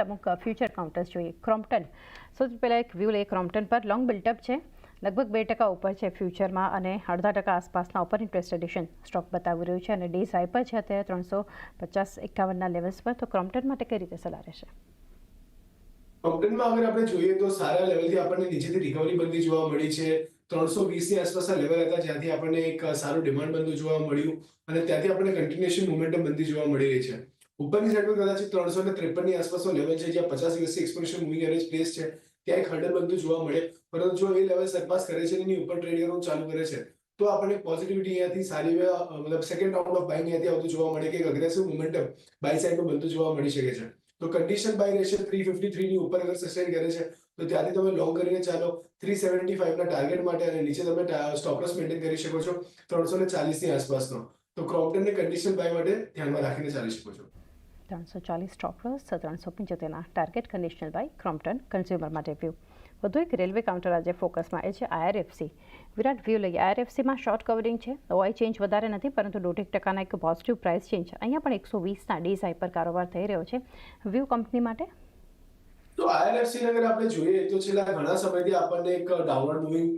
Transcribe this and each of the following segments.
અમુક future counters જોઈએ. Crompton સૌથી પહેલાં એક વ્યૂ લઈએ ક્રોમ્પ્ટન પર. લોંગ બિલ્ટઅપ છે, લગભગ 2% ઉપર છે ફ્યુચરમાં અને 0.5% આસપાસના ઓપન ઇન્ટરેસ્ટ એડિશન સ્ટોક બતાવી રહ્યું છે અને ડેઝ હાઈ પર છે અત્યારે 350-51ના લેવલ્સ પર. તો ક્રોમ્પ્ટન માટે કઈ રીતે સલાહ રહેશે? ક્રોમ્પ્ટનમાં અગર આપણે જોઈએ તો સારા લેવલથી આપણને નીચેથી રિકવરી બનતી જોવા મળી છે. 320 ની આસપાસના લેવલ હતા જ્યાંથી આપણને એક સારું ડિમાન્ડ બનતું જોવા મળ્યું અને ત્યાંથી આપણને કન્ટિન્યુએશન મોમેન્ટમ બનતી જોવા મળી રહી છે. ઉપરની સાઈડ પર કદાચ 353 ની આસપાસનો લેવલ છે જ્યાં 50 દિવસથી એક્સપોનેન્શિયલ મૂવિંગ એવરેજ પ્લેસ છે, ત્યાં એક હર્ડલ બનતું જોવા મળે. પરંતુ જો એ લેવલ સરપાસ કરે છે એની ઉપર ટ્રેડ કરવાનું ચાલુ કરે છે તો આપણને પોઝિટિવિટી અહીંયાથી સારી મતલબ સેકન્ડ રાઉન્ડ ઓફ બાઇંગ અહીંયાથી આવતું જોવા મળે કે એક અગ્રેસિવ મોમેન્ટમ બાય સાઈડનું બનતું જોવા મળી શકે છે. તો કન્ડિશન બાય રહેશે 353 ની ઉપર અગર સસ્ટેન કરે છે તો ત્યાંથી તમે લોંગ કરીને ચાલો 375 ના ટાર્ગેટ માટે અને નીચે તમે સ્ટોપ લોસ મેન્ટેન કરી શકો છો 340 ની આસપાસનો. તો ક્રોમ્પ્ટનને કન્ડિશન બાય માટે ધ્યાનમાં રાખીને ચાલી શકો છો. 340 સ્ટોપ લોસ, 375ના target, conditional buy Crompton. Consumer માટે વ્યૂ વધુ એક રેલવે કાઉન્ટર આજે ફોકસમાં એ છે IRFC. વિરાટ વ્યૂ લઈએ. IRFCમાં શોર્ટ કવરિંગ છે, ઓઆઈ ચેન્જ વધારે નથી પરંતુ 0.5% એક પોઝિટિવ પ્રાઇસ ચેન્જ. અહીંયા પણ 120ના ડેઝ હાઈ પર કારોબાર થઈ રહ્યો છે. વ્યૂ કંપની માટે તો IRFC ને અગર આપણે જોઈએ તો છેલ્લા ઘણા સમયથી આપણને એક ડાઉનવર્ડ મૂવિંગ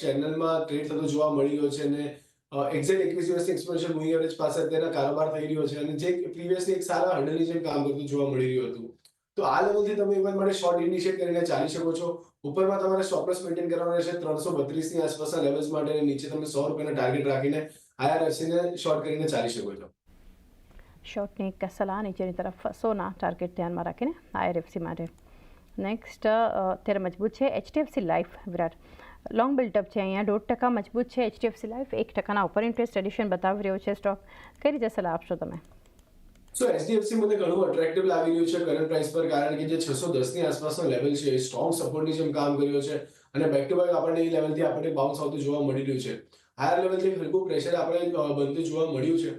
ચેનલમાં ટ્રેડ થતો જોવા મળી રહ્યો છે અને એક્ઝેક્ટ 21 દિવસની એક્સપોનેન્શિયલ મૂવિંગ એવરેજ પાસે અત્યારે કારોબાર થઈ રહ્યો છે અને જે પ્રીવિયસલી એક સારા હર્ડલની જેમ કામ કરતું જોવા મળી રહ્યું હતું. તો આ લેવલથી તમે એકવાર માટે શોર્ટ ઇનિશિયેટ કરીને ચાલી શકો છો. ઉપરમાં તમારે સ્ટોપ લોસ મેન્ટેન કરવાનો રહેશે 332 ની આસપાસના લેવલ્સ માટે અને નીચે તમે 100 રૂપિયાના ટાર્ગેટ રાખીને IRFC ને શોર્ટ કરીને ચાલી શકો છો. શોર્ટની એક સલાહ નીચેની તરફ 100ના ટાર્ગેટ ધ્યાનમાં રાખીને IRFC માટે. નેક્સ્ટ અત્યારે મજબૂત છે HDFC લાઈફ. વિરાટ લોંગ બિલ્ટઅપ છે, અહીંયા 1.5% મજબૂત છે HDFC લાઈફ. 1%ના ઉપર ઇન્ટરેસ્ટ એડિશન બતાવી રહ્યો છે સ્ટોક. કઈ રીતે સલાહ આપશો તમે? સો HDFC મને ઘણું અટ્રેક્ટિવ લાગી રહ્યું છે કરંટ પ્રાઇસ પર, કારણ કે જે 610 ની આસપાસનો લેવલ છે એ સ્ટ્રોંગ સપોર્ટની જેમ કામ કર્યો છે અને બેક ટુ બેક આપણને એ લેવલથી આપણને બાઉન્સ આવતું જોવા મળી રહ્યું છે. હાયર લેવલથી હલકું પ્રેશર આપણે બનતું જોવા મળ્યું છે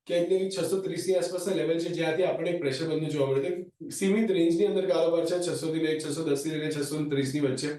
કે 630 ની આસપાસના લેવલ છે જ્યાંથી આપણને પ્રેશર બનતું જોવા મળ્યું. સીમિત રેન્જની અંદર કારોબાર છે 600 થી 610 થી 630 ની વચ્ચે.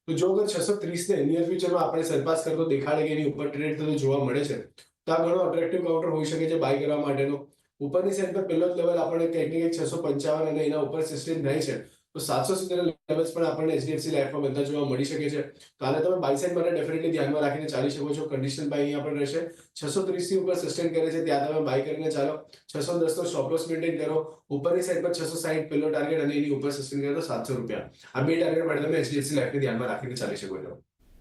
તો જો અગર 630 ને નિયર ફ્યુચરમાં આપણે સરપાસ કરતો દેખાડે કે એની ઉપર ટ્રેડ થતો જોવા મળે છે તો આ ઘણો અટ્રેક્ટિવ કાઉન્ટર હોઈ શકે છે બાય કરવા માટેનો. ઉપરની સાઈડ પર પહેલો જ લેવલ આપણને કંઈક ને કંઈક 655 અને એના ઉપર સસ્ટેન થાય છે તો 770 લેવલ્સ પણ આપણને HDFC લાઈફમાં બનતા જોવા મળી શકે છે. તો આને તમે બાય સાઈડ માટે ડેફિનેટલી ધ્યાનમાં રાખીને ચાલી શકો છો. કન્ડિશન બાય અહીંયા પણ રહેશે 630 ની ઉપર સસ્ટેન કરે છે ત્યાં તમે બાય કરીને ચાલો. 610 નો સ્ટોપ લોસ મેન્ટેન કરો. ઉપરની સાઈડ પર 660 પહેલો ટાર્ગેટ અને એની ઉપર સસ્ટેન કરે તો 700 રૂપિયા. આ બે ટાર્ગેટ માટે તમે HDFC લાઈફને ધ્યાનમાં રાખીને ચાલી શકો છો.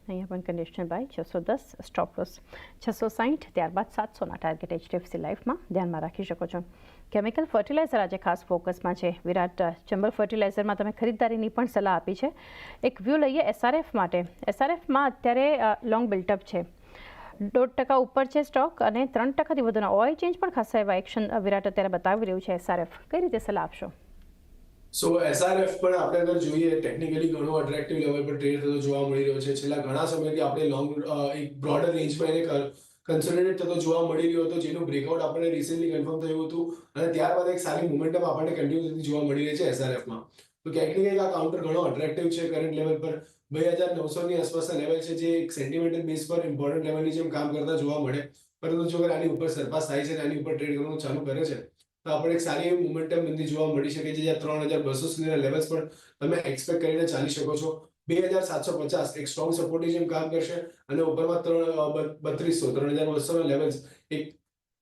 અહીંયા પણ કન્ડિશનલ બાય 610, સ્ટોપ લોસ 660, ત્યારબાદ 700ના ટાર્ગેટ HDFC લાઈફમાં ધ્યાનમાં રાખી શકો છો. કેમિકલ ફર્ટિલાઇઝર આજે ખાસ ફોકસમાં છે. વિરાટ ચંબલ ફર્ટિલાઇઝરમાં તમે ખરીદદારીની પણ સલાહ આપી છે. એક વ્યૂ લઈએ SRF માટે. SRFમાં અત્યારે લોંગ બિલ્ટઅપ છે, 1.5% ઉપર છે સ્ટોક અને 3%થી વધુના ઓઆઈ ચેન્જ પણ ખાસા એવા એક્શન વિરાટ અત્યારે બતાવી રહ્યું છે. SRF કઈ રીતે સલાહ આપશો? સો SRF પણ આપણે અગર જોઈએ ટેકનિકલી ઘણો અટ્રેક્ટિવ લેવલ પર ટ્રેડ થતો જોવા મળી રહ્યો છે. છેલ્લા ઘણા સમયથી આપણે લોંગ એક બ્રોડર રેન્જમાં એને કન્સોલિડેટ થતો જોવા મળી રહ્યો હતો જેનું બ્રેકઆઉટ આપણને રિસેન્ટલી કન્ફર્મ થયું હતું અને ત્યારબાદ એક સારી મોમેન્ટમ આપણને કન્ટિન્યુ થતી જોવા મળી રહી છે SRFમાં. તો ક્યાંક ને ક્યાંક આ કાઉન્ટર ઘણો અટ્રેક્ટિવ છે કરંટ લેવલ પર. 2900 ની આસપાસના લેવલ છે જે એક સેન્ટિમેન્ટલ બેઝ પર ઇમ્પોર્ટન્ટ લેવલની જેમ કામ કરતા જોવા મળે. પરંતુ જો અગર આની ઉપર સરપાસ થાય છે અને આની ઉપર ટ્રેડ કરવાનું ચાલુ કરે છે તો આપણે એક સારી એવી મોમેન્ટમ બનતી જોવા મળી શકે છે જ્યાં 3200 સુધીના લેવલ્સ પણ તમે એક્સપેક્ટ કરીને ચાલી શકો છો. 2750 એક સ્ટ્રોંગ સપોર્ટની જેમ કામ કરશે અને ઉપરમાં 3200 ના લેવલ્સ એક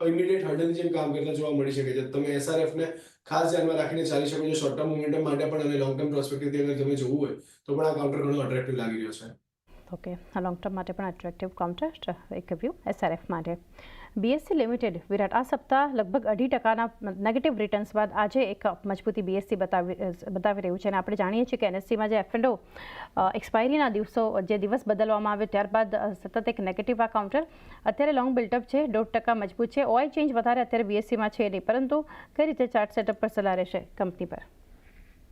ઇમિડિયેટ હર્ડલની જેમ કામ કરતા જોવા મળી શકે છે. તમે SRF ને ખાસ ધ્યાનમાં રાખીને ચાલી શકો છો. શોર્ટ ટર્મ મોમેન્ટમ માટે પણ અને લોંગ ટર્મ પ્રોસ્પેક્ટિવથી અગર તમે જોવું હોય તો પણ આ કાઉન્ટર ઘણો અટ્રેક્ટિવ લાગી રહ્યો છે. ઓકે, લોંગ ટર્મ માટે પણ અટ્રેક્ટિવ કાઉન્ટર. એક વ્યૂ SRF માટે. BSE limited. વિરાટ આ સપ્તાહ લગભગ 2.5%ના નેગેટિવ રિટર્ન્સ બાદ આજે એક મજબૂતી BSE બતાવી રહ્યું છે અને આપણે જાણીએ છીએ કે NSEમાં જે F&O એક્સપાયરીના જે દિવસ બદલવામાં આવ્યો ત્યારબાદ સતત એક નેગેટિવ આ કાઉન્ટર. અત્યારે લોંગ બિલ્ટઅપ છે, 1.5% મજબૂત છે. ઓઆઈ ચેન્જ વધારે અત્યારે BSEમાં છે નહીં, પરંતુ કઈ રીતે ચાર્ટ સેટઅપ પર સલાહ રહેશે કંપની પર?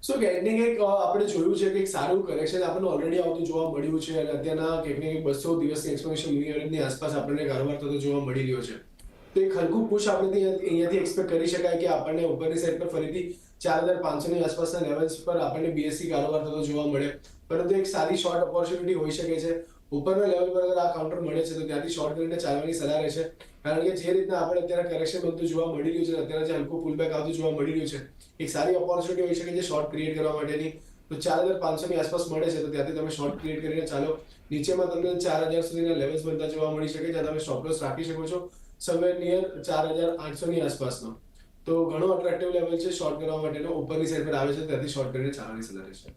સો ક્યાંક ને ક્યાંક આપણે જોયું છે કે એક સારું કરેક્શન આપણને ઓલરેડી આવતું જોવા મળ્યું છે અને અત્યારના ક્યાંક ને ક્યાંક 200 દિવસની એક્સપોનેન્શિયલ મૂવિંગ એવરેજની આસપાસ આપણને કારોબાર થતો જોવા મળી રહ્યો છે. તો એક હલકું પુશ આપણે અહીંયાથી એક્સપેક્ટ કરી શકાય કે આપણને ઉપરની સાઈડ પર ફરીથી 4500 ની આસપાસના લેવલ્સ પર આપણને BSE કારોબાર થતો જોવા મળે. પરંતુ એક સારી શોર્ટ ઓપોર્ચ્યુનિટી હોઈ શકે છે. ઉપરના લેવલ પર અગર આ કાઉન્ટર મળે છે તો ત્યાંથી શોર્ટ કરીને ચાલવાની સલાહ રહેશે, કારણ કે જે રીતના આપણે અત્યારે કરેક્શન બનતું જોવા મળી રહ્યું છે, અત્યારે જે હલકું પુલબેક આવતું જોવા મળી રહ્યું છે, એક સારી ઓપોર્ચ્યુનિટી હોઈ શકે છે શોર્ટ ક્રિએટ કરવા માટેની. તો 4500 ની આસપાસ મળે છે તો ત્યાંથી તમે શોર્ટ ક્રિએટ કરીને ચાલો. નીચેમાં તમને 4000 સુધીના લેવલ્સ બનતા જોવા મળી શકે, જ્યાં તમે સ્ટોપ લોસ રાખી શકો છો સમવેર નિયર 4800 ની આસપાસનો. તો ઘણો અટ્રેક્ટિવ લેવલ છે શોર્ટ કરવા માટેનો, ઉપરની સાઈડ પર આવે છે ત્યાંથી શોર્ટ કરીને ચાલવાની સલાહ રહેશે.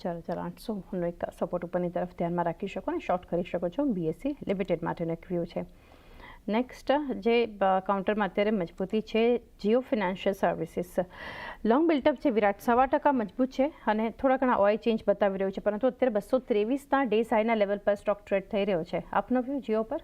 4800નો એક સપોર્ટ ઉપરની તરફ ધ્યાનમાં રાખી શકો અને શોર્ટ કરી શકો છો. બીએસસી લિમિટેડ માટેનો એક વ્યૂ છે. નેક્સ્ટ જે કાઉન્ટરમાં અત્યારે મજબૂતી છે, Jio financial services. Long built-up છે વિરાટ, 1.25% મજબૂત છે અને થોડા ઘણા ઓઇલ ચેન્જ બતાવી રહ્યું છે, પરંતુ અત્યારે 223ના ડે હાઈના લેવલ પર સ્ટોક ટ્રેડ થઈ રહ્યો છે. આપનો વ્યૂ જીઓ પર?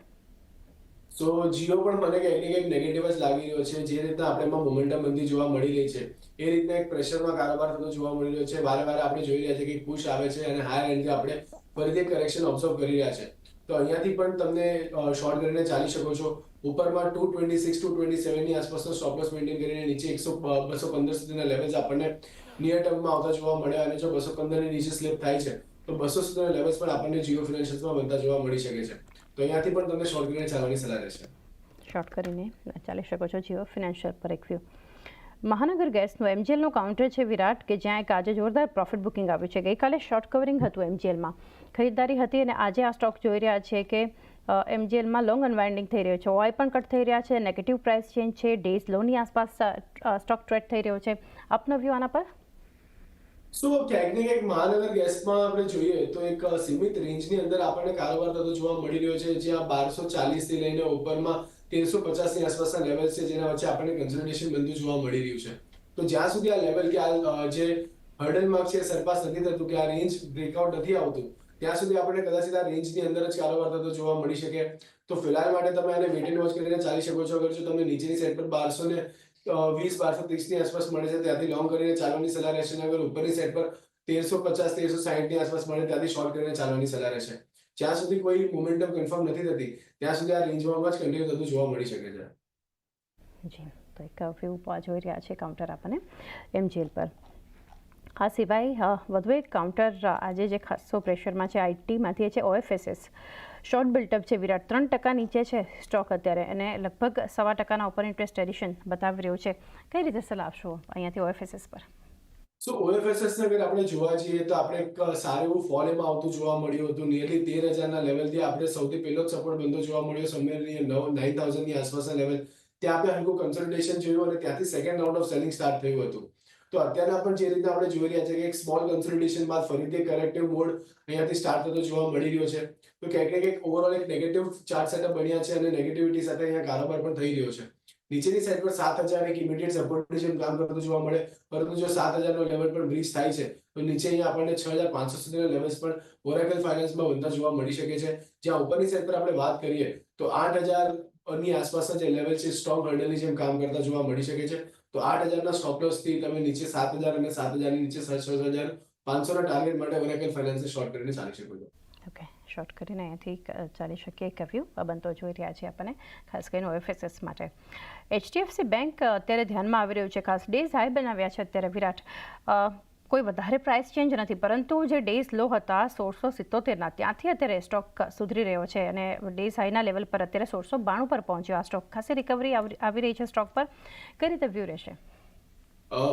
સો જીઓ પણ મને કંઈક ને કંઈક નેગેટિવ જ લાગી રહ્યો છે. જે રીતના આપણે એમાં મોમેન્ટમ મંદી જોવા મળી રહી છે એ રીતના એક પ્રેશરમાં કારોબાર થતો જોવા મળી રહ્યો છે. વારે વારે આપણે જોઈ રહ્યા છે કે પુશ આવે છે અને હાયર એન્ડથી આપણે ફરીથી કરેક્શન ઓબ્ઝર્વ કરી રહ્યા છે. તો અહીંયાથી પણ તમને શોર્ટ કરીને ચાલી શકો છો. ઉપરમાં 226 ટુ 27 ની આસપાસનો સ્ટોપ લોસ મેન્ટેન કરીને નીચે 215 સુધીના લેવલ્સ આપણને નિયર ટર્મમાં આવતા જોવા મળ્યા, અને જો 215 ની નીચે સ્લિપ થાય છે તો 200 સુધીના લેવલ્સ પણ આપણને જીઓ ફિનાન્શિયલ્સમાં બનતા જોવા મળી શકે છે. તો અહીંયાથી પણ તમને શોર્ટ કરીને ચાલવાની સલાહ રહેશે. શોર્ટ કરીને ચાલી શકો છો જીઓ ફિનાન્શિયલ પર એક વ્યૂ. મહાનગર ગેસનું એમજીએલનું કાઉન્ટર છે વિરાટ, કે જ્યાં એક આજે જોરદાર પ્રોફિટ બુકિંગ આવ્યું છે. ગઈકાલે શોર્ટ કવરિંગ હતું એમજીએલમાં, ખરીદદારી હતી અને આજે આ સ્ટોક જોઈ રહ્યા છે કે એમજીએલમાં લોંગ અનવાઇન્ડિંગ થઈ રહ્યો છે, ઓઆઈ પણ કટ થઈ રહ્યા છે, નેગેટિવ પ્રાઇસ ચેન્જ છે, ડેઝ લોની આસપાસ સ્ટોક ટ્રેડ થઈ રહ્યો છે. આપનો વ્યૂ આના પર? સો ક્યાંક ને ક્યાંક મહાનગર ગેસમાં આપણે જોઈએ તો એક સીમિત રેન્જની અંદર આપણને કારોબાર થતો જોવા મળી રહ્યો છે, જ્યાં 1240 થી લઈને ઉપરમાં 1350 ની આસપાસના લેવલ છે, જેના વચ્ચે આપણને કન્સોલિડેશન બનતું જોવા મળી રહ્યું છે. તો જ્યાં સુધી આ લેવલ કે આ જે હર્ડલ માર્ક છે સરપાસ નથી થતું, કે આ રેન્જ બ્રેકઆઉટ નથી આવતું, ત્યાં સુધી આપણને કદાચ આ રેન્જની અંદર જ કારોબાર થતો જોવા મળી શકે. તો ફિલહાલ માટે તમે આને વેઇટ એન્ડ વોચ કરીને ચાલી શકો છો. અગર જો તમને નીચેની સાઈડ પર 1220-1230 ની આસપાસ મળે છે ત્યાંથી લોંગ કરીને ચાલવાની સલાહ રહેશે, અને અગર ઉપરની સાઈડ પર 1350-1360 ની આસપાસ મળે ત્યાંથી શોર્ટ કરીને ચાલવાની સલાહ રહેશે. જ્યાં સુધી કોઈ મોમેન્ટમ કન્ફર્મ નથી થતી ત્યાં સુધી આ રેન્જમાં જ કન્ટિન્યુ થતું જોવા મળી શકે છે. જી, તો એક વ્યૂ જોઈ રહ્યા છે કાઉન્ટર આપણને એમજીએલ પર. આ સિવાય વધુ એક કાઉન્ટર આજે જે ખાસો પ્રેશરમાં છે આઈટીમાંથી, એ છે ઓએફએસએસ. શોર્ટ બિલ્ટઅપ છે વિરાટ, 3% નીચે છે સ્ટોક અત્યારે અને લગભગ 1.25% ઉપર ઇન્ટરેસ્ટ એડિશન બતાવી રહ્યું છે. કઈ રીતે સલાહ આપશો અહીંયાથી ઓએફએસએસ પર? સો ઓએફએસએસ ને અગર આપણે જોવા જઈએ તો આપણે એક સારું એવું ફોલ એમાં આવતું જોવા મળ્યું હતું. નિયરલી 13,000 ના લેવલથી આપણે સૌથી પહેલો જ સપોર્ટ બનતો જોવા મળ્યો, સમવેર 9,000 ની આસપાસના લેવલ. ત્યાં આપણે હલકું કન્સોલિડેશન જોયું અને ત્યાંથી second round of selling start થયું હતું. તો અત્યારના પણ જે રીતે આપણે જોઈ રહ્યા છે કે એક સ્મોલ કન્સોલિડેશન બાદ ફરીથી કરેક્ટિવ મોડ અહીંયાથી સ્ટાર્ટ થતો જોવા મળી રહ્યો છે. તો ક્યાંક ને ક્યાંક ઓવરઓલ એક નેગેટિવ ચાર્ટ સેટઅપ બન્યા છે અને નેગેટિવિટી સાથે અહીંયા કારોબાર પણ થઈ રહ્યો છે. નીચેની સાઈડ પર 7,000 એક ઇમિડિયેટ સપોર્ટની જેમ કામ કરતું જોવા મળે, પરંતુ જો 7,000 નો લેવલ પર બ્રીચ થાય છે તો નીચે અહીંયા આપણને 6,500 સુધીના લેવલ્સ પણ ઓરેકલ ફાઇનાન્સમાં બનતા જોવા મળી શકે છે. જ્યાં ઉપરની સાઈડ પર આપણે વાત કરીએ તો 8,000 ની આસપાસના જે લેવલ છે સ્ટ્રોંગ હર્ડલની જેમ કામ કરતા જોવા મળી શકે છે. તો 8,000 ના સ્ટોપ લોસ થી તમે નીચે 7,000 અને 7,000 ની નીચે 6,500 ના ટાર્ગેટ માટે ઓરેકલ ફાઇનાન્સને શોર્ટ કરીને ચાલી શકો છો. ઓકે, શોર્ટ કરીને અહીંયાથી ચાલી શકીએ એક વ્યૂ બનતો જોઈ રહ્યા છીએ આપણને, ખાસ કરીને ઓએફએસએસ માટે. એચડીએફસી બેંક અત્યારે ધ્યાનમાં આવી રહ્યું છે, ખાસ ડેઝ હાઈ બનાવ્યા છે અત્યારે વિરાટ. કોઈ વધારે પ્રાઇસ ચેન્જ નથી, પરંતુ જે ડેઝ લો હતા 1677ના, ત્યાંથી અત્યારે સ્ટોક સુધરી રહ્યો છે અને ડેઝ હાઈના લેવલ પર અત્યારે 1692 પર પહોંચ્યો આ સ્ટોક. ખાસી રિકવરી આવી રહી છે સ્ટોક પર, કઈ રીતે વ્યૂ રહેશે?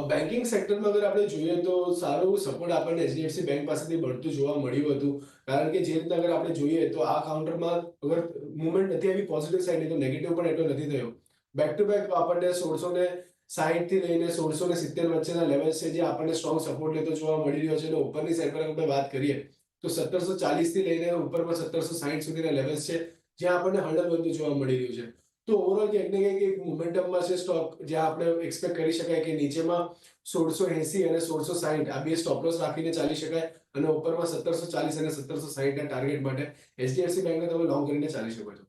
બેન્કિંગ સેક્ટરમાં અગર આપણે જોઈએ તો સારું સપોર્ટ આપણને એચડીએફસી બેંક પાસેથી મળતું જોવા મળ્યું હતું, કારણ કે જે રીતના અગર આપણે જોઈએ તો આ કાઉન્ટરમાં અગર મુવમેન્ટ નથી આવી પોઝિટિવ સાઈડ, તો નેગેટિવ પણ એટલો નથી થયો. બેક ટુ બેક આપણને 1660 થી લઈને 1670 વચ્ચેના લેવલ છે જે આપણને સ્ટ્રોંગ સપોર્ટ લેતો જોવા મળી રહ્યો છે. અને ઉપરની સાઈડ પર આપણે વાત કરીએ તો 1740 થી લઈને ઉપરમાં 1760 સુધીના લેવલ્સ છે, જ્યાં આપણને હર્ડલ બનતું જોવા મળી રહ્યું છે. તો ઓવરઓલ ક્યાંક ને ક્યાંક એક મોમેન્ટમમાં છે સ્ટોક, જ્યાં આપણે એક્સપેક્ટ કરી શકાય કે નીચેમાં 1680 અને 1660 આ બે સ્ટોપ લોસ રાખીને ચાલી શકાય, અને ઉપરમાં 1740 અને 1760 ના ટાર્ગેટ માટે એચડીએફસી બેંકને તમે લોંગ કરીને ચાલી શકો છો.